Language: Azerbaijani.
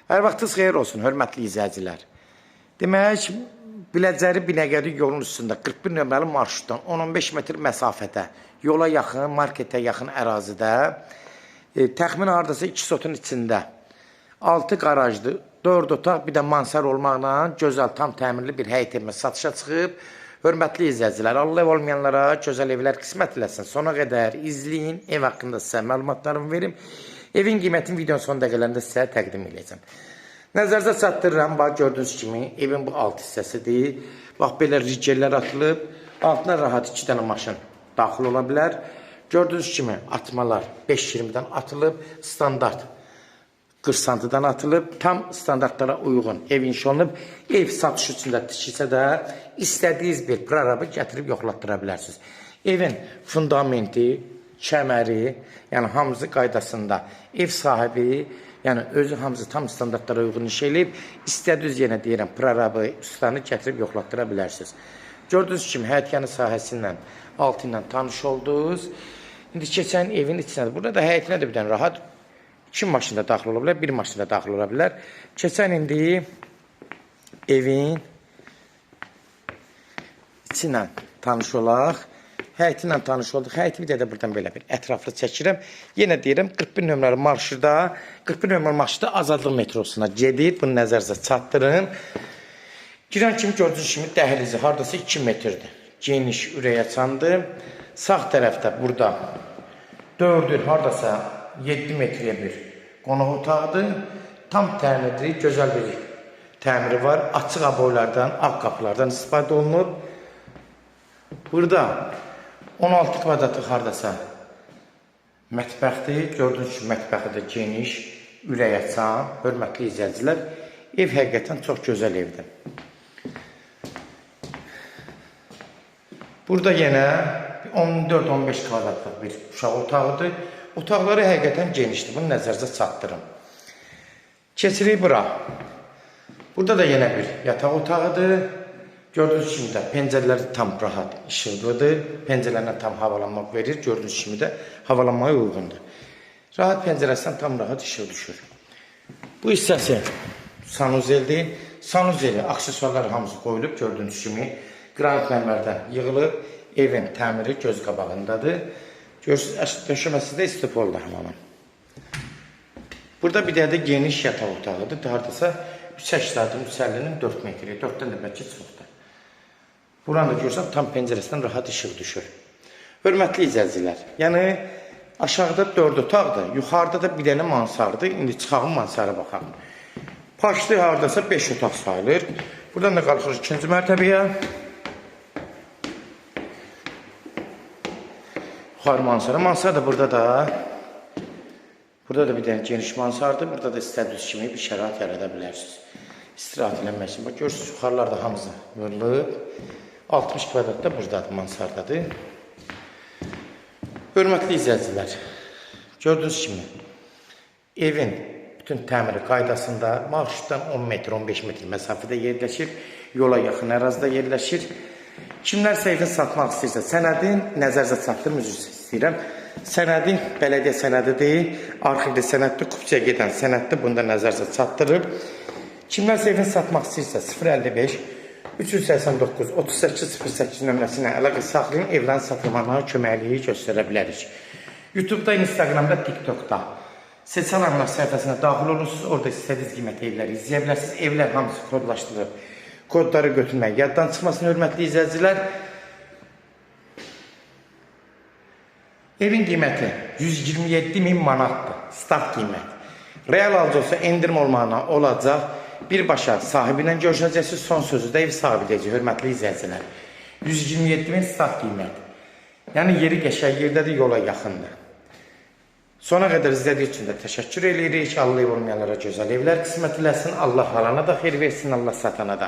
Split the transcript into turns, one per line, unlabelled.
Hər vaxtınız xeyir olsun, hörmətli izləyicilər. Demək, Biləcəri Binəqədi yolun üstündə 41 nömrəli marşrutdan 10-15 metr məsafədə, yola yaxın, marketə yaxın ərazidə, təxmin hardasa 2 sotun içində 6 qarajlı, 4 otaq, bir də mansar olmaqla gözəl, tam təmirli bir həyət evimiz satışa çıxıb. Hörmətli izləyicilər, Allah ev olmayanlara gözəl evlər qismət eləsin. Sona qədər izləyin, ev haqqında sizə məlumatlarımı verim. Evin qiymətini videonun son dəqiqələrində sizə təqdim edəcəm. Nəzərinizə çatdırıram, bax gördüyünüz kimi evin bu alt hissəsidir. Bax belə rigellər atılıb, altına rahat 2 dənə maşın daxil ola bilər. Gördüyünüz kimi atmalar 5-20-dən atılıb, standart 40 santıdan atılıb, tam standartlara uyğun ev inşa olunub. Ev satış üçün də tikilsə də istədiyiniz bir prorabı gətirib yoxlatdıra bilərsiniz. Evin fundamenti, kəməri, yəni hamısı qaydasında, ev sahibi, yəni özü hamısı tam standartlara uyğun iş eləyib, istədiniz yenə deyirəm, prorabı, ustanı gətirib yoxlatdıra bilərsiniz. Gördüyünüz kimi həyətyanı sahəsindən, altı ilə tanış oldunuz. İndi keçən evin içinə, burada da həyətinə də bir dənə rahat 2 maşın da daxil ola bilər, 1 maşın da daxil ola bilər. Keçən indi evin içinə tanış olaq. Həyəti ilə tanış olduq. Həyəti bir də buradan belə bir ətraflı çəkirəm. Yenə deyirəm, 41 nömrəli marşruda, 41 nömrəli marşruda Azadlıq metrosuna gedir. Bunu nəzərinizə çatdırın. Girən kimi gördüyünüz kimi dəhlizi hardasa 2 metrdir. Geniş, ürəyə çandır. Sağ tərəfdə burada 4-ür, hardasa 7 metrəyə bir qonaq otağıdır. Tam təmirli, gözəl bir təmiri var. Açıq aboylardan, ağ qapılardan istifadə olunub. Burada 16 kvadratlıq hardasa mətbəxdir. Gördüyünüz kimi mətbəxi də geniş, ürək açan, hörmətli izləyicilər. Ev həqiqətən çox gözəl evdir. Burada yenə 14-15 kvadratlıq bir uşaq otağıdır. Otaqları həqiqətən genişdir. Bunu nəzərinizə çatdırın. Keçirik bura. Burada da yenə bir yataq otağıdır. Gördüyünüz kimi də pəncərələri tam rahat işıqlıdır. Pəncərələrlə tam havalanmaq verir. Gördüyünüz kimi də havalanmaya uyğundur. Rahat pəncərəsindən tam rahat işıq düşür. Bu hissəsi sanuzeldir. Sanuzeli, aksesuarlar hamısı qoyulub. Gördüyünüz kimi qranit mərmərdən yığılıb. Evin təmiri göz qabağındadır. Görürsünüz, döşəməsi də istipoldur hamamın. Burada bir dənə də geniş yataq otağıdır. Hardasa 3-8-nin 3-50-nin 4 metri, 4-dən də bəlkə çoxdur. Buranı da görürsən, tam pəncərəsindən rahat işıq düşür. Hörmətli izləyicilər, yəni aşağıda 4 otaqdır, yuxarıda da bir dənə mansardır. İndi çıxağın mansara baxaq. Paşlı hardasa 5 otaq sayılır. Buradan da qalxırıq 2-ci mərtəbəyə. Yuxarı mansara. Mansar da burada da. Burada da bir dənə geniş mansardır. Burada da istədiyiniz kimi bir şərait yarada bilərsiniz. İstirahat eləmək üçün. Bax, görürsünüz, yuxarılar da hamısı vurulub. 60 kvadrat da buradadır, mansardadır. Hörmətli izləyicilər, gördüyünüz kimi evin bütün təmiri qaydasında marşrutdan 10 metr, 15 metr məsafədə yerləşir. Yola yaxın ərazidə yerləşir. Kimlərsə evin satmaq istəyirsə, sənədin nəzərinizə çatdırım, üzr istəyirəm. Sənədin bələdiyyə sənədidir, arxivdə sənəddir, kupçaya gedən sənəddir. Bunu da nəzərinizə çatdırıb. Kimlərsə evin satmaq istəyirsə 055 389 3808 nömrəsi ilə əlaqə saxlayın, evlərin satılmağına köməkliyi göstərə bilərik. YouTube'da, Instagram'da, TikTok'da seçən əmlak səhifəsinə daxil olursunuz. Orada istədiyiniz qiymətli evləri izləyə bilərsiniz. Evlər hamısı kodlaşdırılıb. Kodları götürmək yaddan çıxmasın, hörmətli izləyicilər. Evin qiyməti 127.000 manatdır. Start qiymət. Real alıcı olsa endirim olmağına olacaq. Birbaşa sahibi ilə görüşəcəksiniz. Son sözü də ev sahibi deyəcək, hörmətli izləyicilər. 127.000 start qiymət. Yəni yeri qəşəng yerdədir, yola yaxındır. Sona qədər izlədiyi üçün də təşəkkür edirik. Allah ev olmayanlara gözəl evlər qismət eləsin. Allah alana da xeyir versin, Allah satana da.